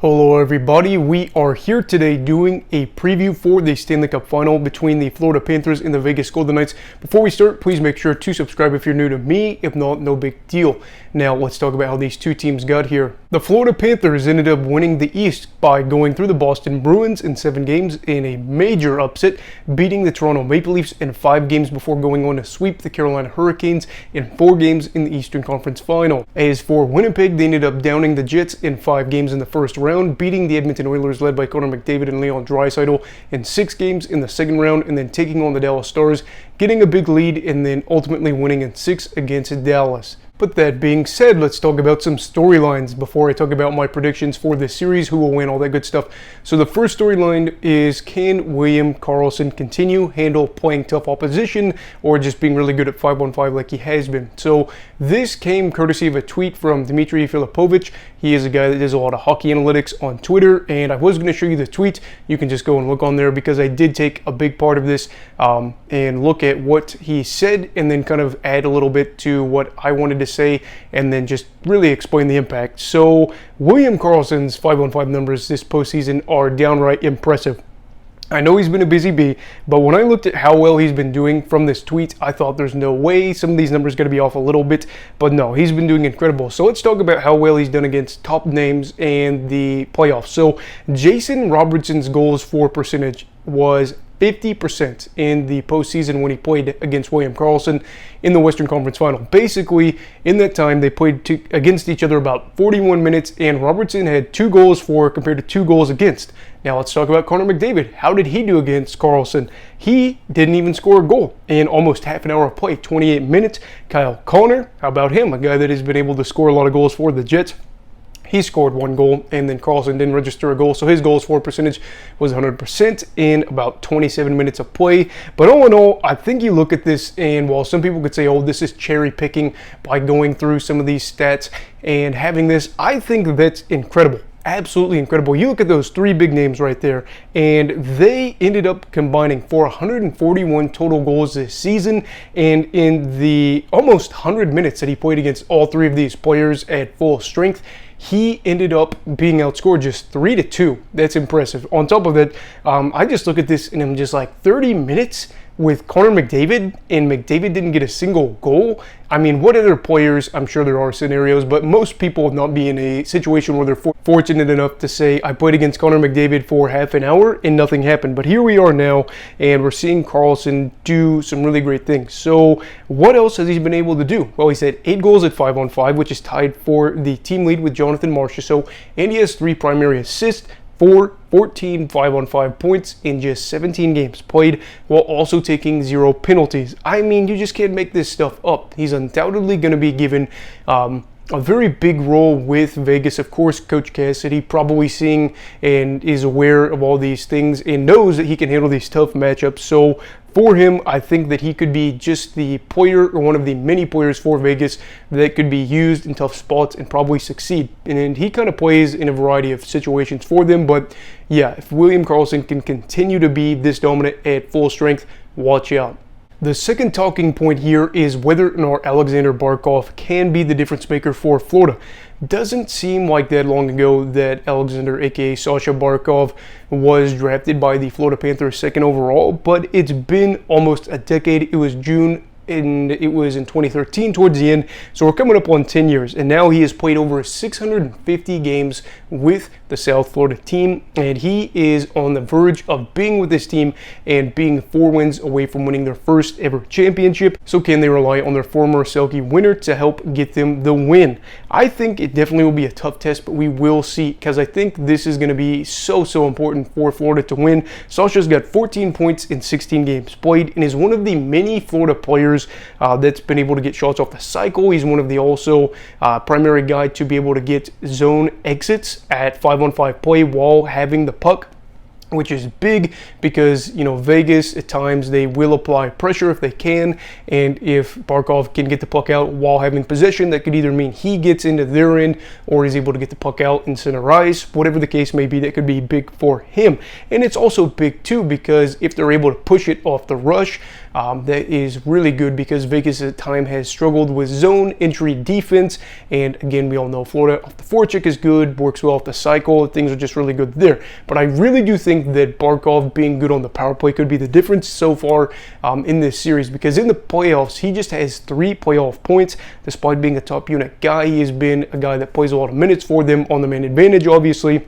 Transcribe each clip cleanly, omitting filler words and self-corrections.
Hello everybody, we are here today doing a preview for the Stanley Cup final between the Florida Panthers and the Vegas Golden Knights. Before we start, please make sure to subscribe if you're new to me. If not, no big deal. Now let's talk about how these two teams got here. The Florida Panthers ended up winning the East by going through the Boston Bruins in 7 games in a major upset, beating the Toronto Maple Leafs in 5 games before going on to sweep the Carolina Hurricanes in 4 games in the Eastern Conference Final. As for Winnipeg, they ended up downing the Jets in 5 games in the first round, beating the Edmonton Oilers led by Connor McDavid and Leon Draisaitl in 6 games in the second round, and then taking on the Dallas Stars, getting a big lead, and then ultimately winning in 6 against Dallas. But that being said, let's talk about some storylines before I talk about my predictions for this series, who will win, all that good stuff. So the first storyline is, can William Karlsson continue handle playing tough opposition or just being really good at 5-on-5 like he has been? So this came courtesy of a tweet from Dmitry Filipovich. He is a guy that does a lot of hockey analytics on Twitter, and I was going to show you the tweet. You can just go and look on there because I did take a big part of this and look at what he said and then kind of add a little bit to what I wanted to say and then just really explain the impact. So William Karlsson's 5-on-5 numbers this postseason are downright impressive. I know he's been a busy bee, but when I looked at how well he's been doing from this tweet, I thought there's no way some of these numbers are going to be off a little bit, but no, he's been doing incredible. So let's talk about how well he's done against top names in the playoffs. So Jason Robertson's goals for percentage was 50% in the postseason when he played against William Karlsson in the Western Conference Final. Basically, in that time, they played against each other about 41 minutes, and Robertson had 2 goals for compared to 2 goals against. Now let's talk about Connor McDavid. How did he do against Karlsson? He didn't even score a goal in almost half an hour of play, 28 minutes. Kyle Connor, how about him? A guy that has been able to score a lot of goals for the Jets. He scored 1 goal, and then Karlsson didn't register a goal, so his goals for percentage was 100% in about 27 minutes of play. But all in all, I think you look at this, and while some people could say, oh, this is cherry picking by going through some of these stats and having this, I think that's incredible. Absolutely incredible. You look at those 3 big names right there, and they ended up combining for 141 total goals this season, and in the almost 100 minutes that he played against all 3 of these players at full strength, he ended up being outscored just 3-2. That's impressive. On top of that, I just look at this and I'm just like, 30 minutes with Connor McDavid, and McDavid didn't get a single goal. I mean, what other players, I'm sure there are scenarios, but most people will not be in a situation where they're fortunate enough to say, I played against Connor McDavid for half an hour and nothing happened. But here we are now, and we're seeing Karlsson do some really great things. So what else has he been able to do? Well, he's had 8 goals at 5-on-5, which is tied for the team lead with Jonathan Marchessault, and he has 3 primary assists for 14 5-on-5 points in just 17 games played, while also taking 0 penalties. I mean, you just can't make this stuff up. He's undoubtedly going to be given a very big role with Vegas. Of course, Coach Cassidy probably seeing and is aware of all these things and knows that he can handle these tough matchups. So for him, I think that he could be just the player or one of the many players for Vegas that could be used in tough spots and probably succeed. And he kind of plays in a variety of situations for them. But yeah, if William Karlsson can continue to be this dominant at full strength, watch out. The second talking point here is whether or not Alexander Barkov can be the difference maker for Florida. Doesn't seem like that long ago that Alexander, aka Sasha Barkov, was drafted by the Florida Panthers 2nd overall, but it's been almost a decade. It was June, and it was in 2013 towards the end, so we're coming up on 10 years, and now he has played over 650 games with the South Florida team, and he is on the verge of being with this team and being 4 wins away from winning their first ever championship. So can they rely on their former Selke winner to help get them the win? I think it definitely will be a tough test, but we will see, because I think this is going to be so important for Florida to win. Sasha's got 14 points in 16 games played and is one of the many Florida players that's been able to get shots off the cycle. He's one of the also primary guy to be able to get zone exits at 5-on-5 play while having the puck, which is big because, you know, Vegas at times they will apply pressure if they can, and if Barkov can get the puck out while having possession, that could either mean he gets into their end or he's able to get the puck out in center ice. Whatever the case may be, that could be big for him. And it's also big too because if they're able to push it off the rush, that is really good because Vegas at time has struggled with zone entry defense. And again, we all know Florida off the forecheck is good, works well off the cycle. Things are just really good there. But I really do think that Barkov being good on the power play could be the difference so far in this series, because in the playoffs, he just has 3 playoff points. Despite being a top unit guy, he has been a guy that plays a lot of minutes for them on the man advantage, obviously.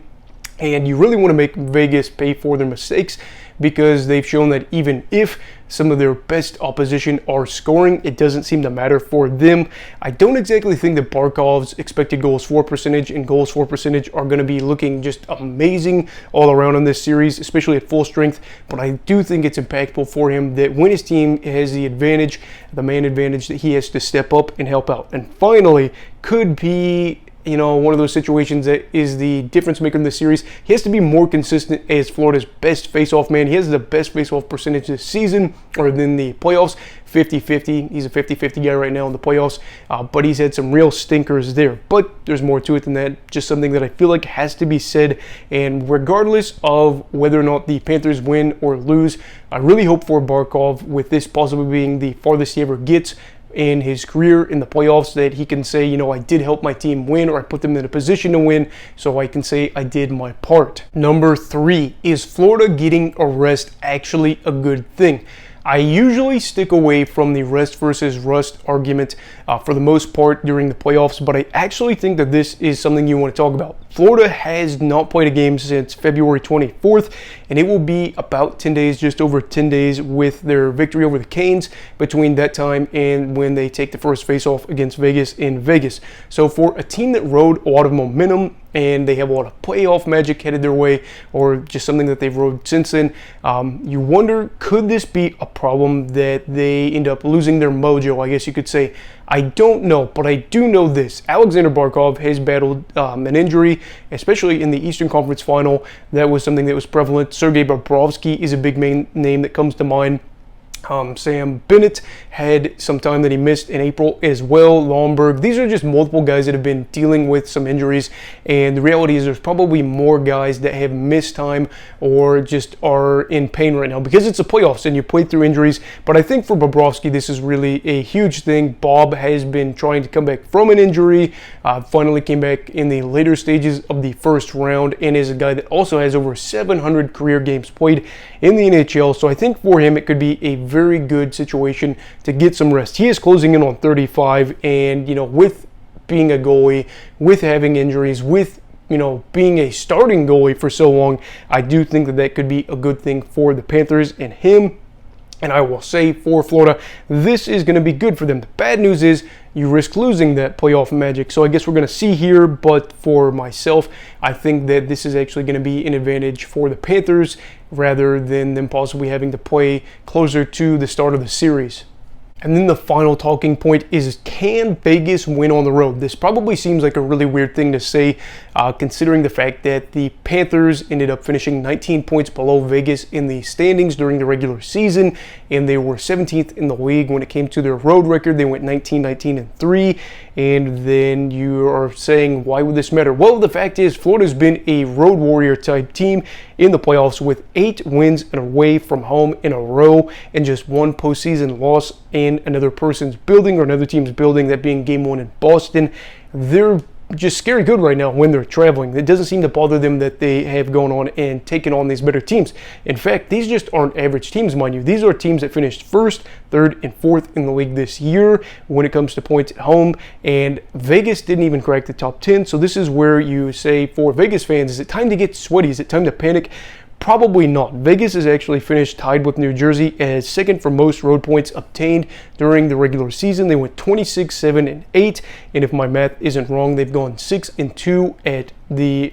And you really want to make Vegas pay for their mistakes, because they've shown that even if some of their best opposition are scoring, it doesn't seem to matter for them. I don't exactly think that Barkov's expected goals for percentage and goals for percentage are going to be looking just amazing all around in this series, especially at full strength. But I do think it's impactful for him that when his team has the advantage, the man advantage, that he has to step up and help out. And finally, could be one of those situations that is the difference maker in this series. He has to be more consistent as Florida's best face-off man. He has the best face-off percentage this season, or in the playoffs, 50-50. He's a 50-50 guy right now in the playoffs, but he's had some real stinkers there. But there's more to it than that. Just something that I feel like has to be said. And regardless of whether or not the Panthers win or lose, I really hope for Barkov, with this possibly being the farthest he ever gets in his career in the playoffs, that he can say, I did help my team win, or I put them in a position to win, so I can say I did my part. Number 3, is Florida getting a rest actually a good thing? I usually stick away from the rest versus rust argument for the most part during the playoffs, but I actually think that this is something you want to talk about. Florida has not played a game since February 24th, and it will be about 10 days, just over 10 days, with their victory over the Canes between that time and when they take the first face-off against Vegas in Vegas. So for a team that rode a lot of momentum, and they have a lot of playoff magic headed their way, or just something that they've rode since then, you wonder, could this be a problem that they end up losing their mojo, I guess you could say? I don't know, but I do know this. Alexander Barkov has battled an injury, especially in the Eastern Conference Final. That was something that was prevalent. Sergei Bobrovsky is a big name that comes to mind. Sam Bennett had some time that he missed in April as well. Lomberg. These are just multiple guys that have been dealing with some injuries, and the reality is there's probably more guys that have missed time or just are in pain right now because it's the playoffs and you play through injuries. But I think for Bobrovsky, this is really a huge thing. Bob has been trying to come back from an injury, finally came back in the later stages of the first round, and is a guy that also has over 700 career games played in the NHL. So I think for him it could be a very good situation to get some rest. He is closing in on 35, and with being a goalie, with having injuries, with being a starting goalie for so long, I do think that that could be a good thing for the Panthers and him. And I will say for Florida, this is going to be good for them. The bad news is you risk losing that playoff magic. So I guess we're going to see here. But for myself, I think that this is actually going to be an advantage for the Panthers rather than them possibly having to play closer to the start of the series. And then the final talking point is, can Vegas win on the road? This probably seems like a really weird thing to say, considering the fact that the Panthers ended up finishing 19 points below Vegas in the standings during the regular season, and they were 17th in the league when it came to their road record. They went 19-19-3, and then you are saying, why would this matter? Well, the fact is, Florida's been a road warrior type team in the playoffs with 8 wins and away from home in a row, and just 1 postseason loss in another person's building or another team's building, that being game 1 in Boston. They're just scary good right now when they're traveling. It doesn't seem to bother them that they have gone on and taken on these better teams. In fact, these just aren't average teams, mind you. These are teams that finished 1st, 3rd, and 4th in the league this year when it comes to points at home, and Vegas didn't even crack the top 10. So this is where you say, for Vegas fans, is it time to get sweaty? Is it time to panic? Probably not. Vegas has actually finished tied with New Jersey as second for most road points obtained during the regular season. They went 26, 7, and 8, and if my math isn't wrong, they've gone 6 and 2 at the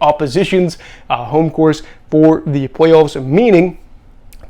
opposition's home course for the playoffs, meaning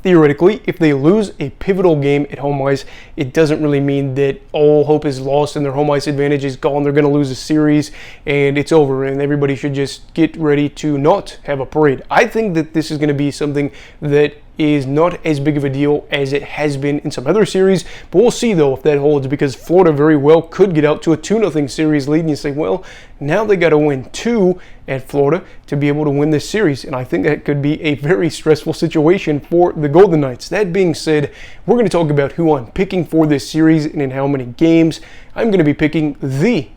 theoretically, if they lose a pivotal game at home ice, it doesn't really mean that all hope is lost and their home ice advantage is gone. They're going to lose a series and it's over, and everybody should just get ready to not have a parade. I think that this is going to be something that is not as big of a deal as it has been in some other series, but we'll see though if that holds, because Florida very well could get out to a 2-0 series lead, and you say, well, now they got to win 2 at Florida to be able to win this series, and I think that could be a very stressful situation for the Golden Knights. That being said, we're going to talk about who I'm picking for this series and in how many games. I'm going to be picking the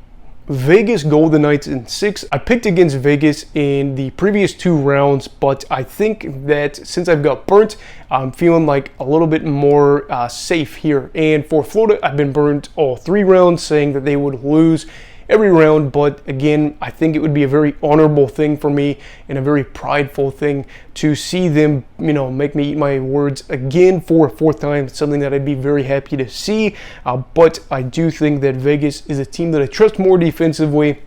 Vegas Golden Knights in 6. I picked against Vegas in the previous 2 rounds, but I think that since I've got burnt, I'm feeling like a little bit more safe here. And for Florida, I've been burnt all 3 rounds, saying that they would lose every round, but again, I think it would be a very honorable thing for me and a very prideful thing to see them, make me eat my words again for a 4th time. It's something that I'd be very happy to see, but I do think that Vegas is a team that I trust more defensively.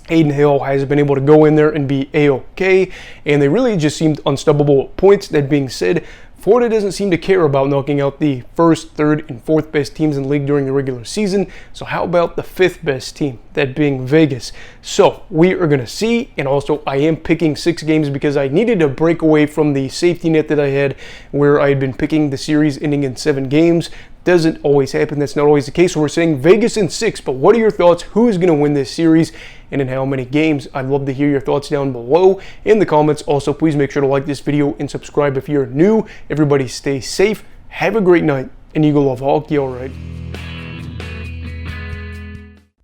Aiden Hill has been able to go in there and be A-okay, and they really just seemed unstoppable at points. That being said, Florida doesn't seem to care about knocking out the 1st, 3rd, and 4th best teams in the league during the regular season. So how about the 5th best team, that being Vegas? So we are going to see, and also I am picking 6 games because I needed to break away from the safety net that I had where I had been picking the series ending in 7 games. Doesn't always happen. That's not always the case. So we're saying Vegas in 6, but what are your thoughts? Who is going to win this series and in how many games? I'd love to hear your thoughts down below in the comments. Also, please make sure to like this video and subscribe if you're new. Everybody stay safe, have a great night, and Eagle love hockey, all right.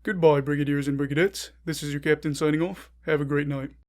Goodbye, Brigadiers and Brigadettes. This is your captain signing off. Have a great night.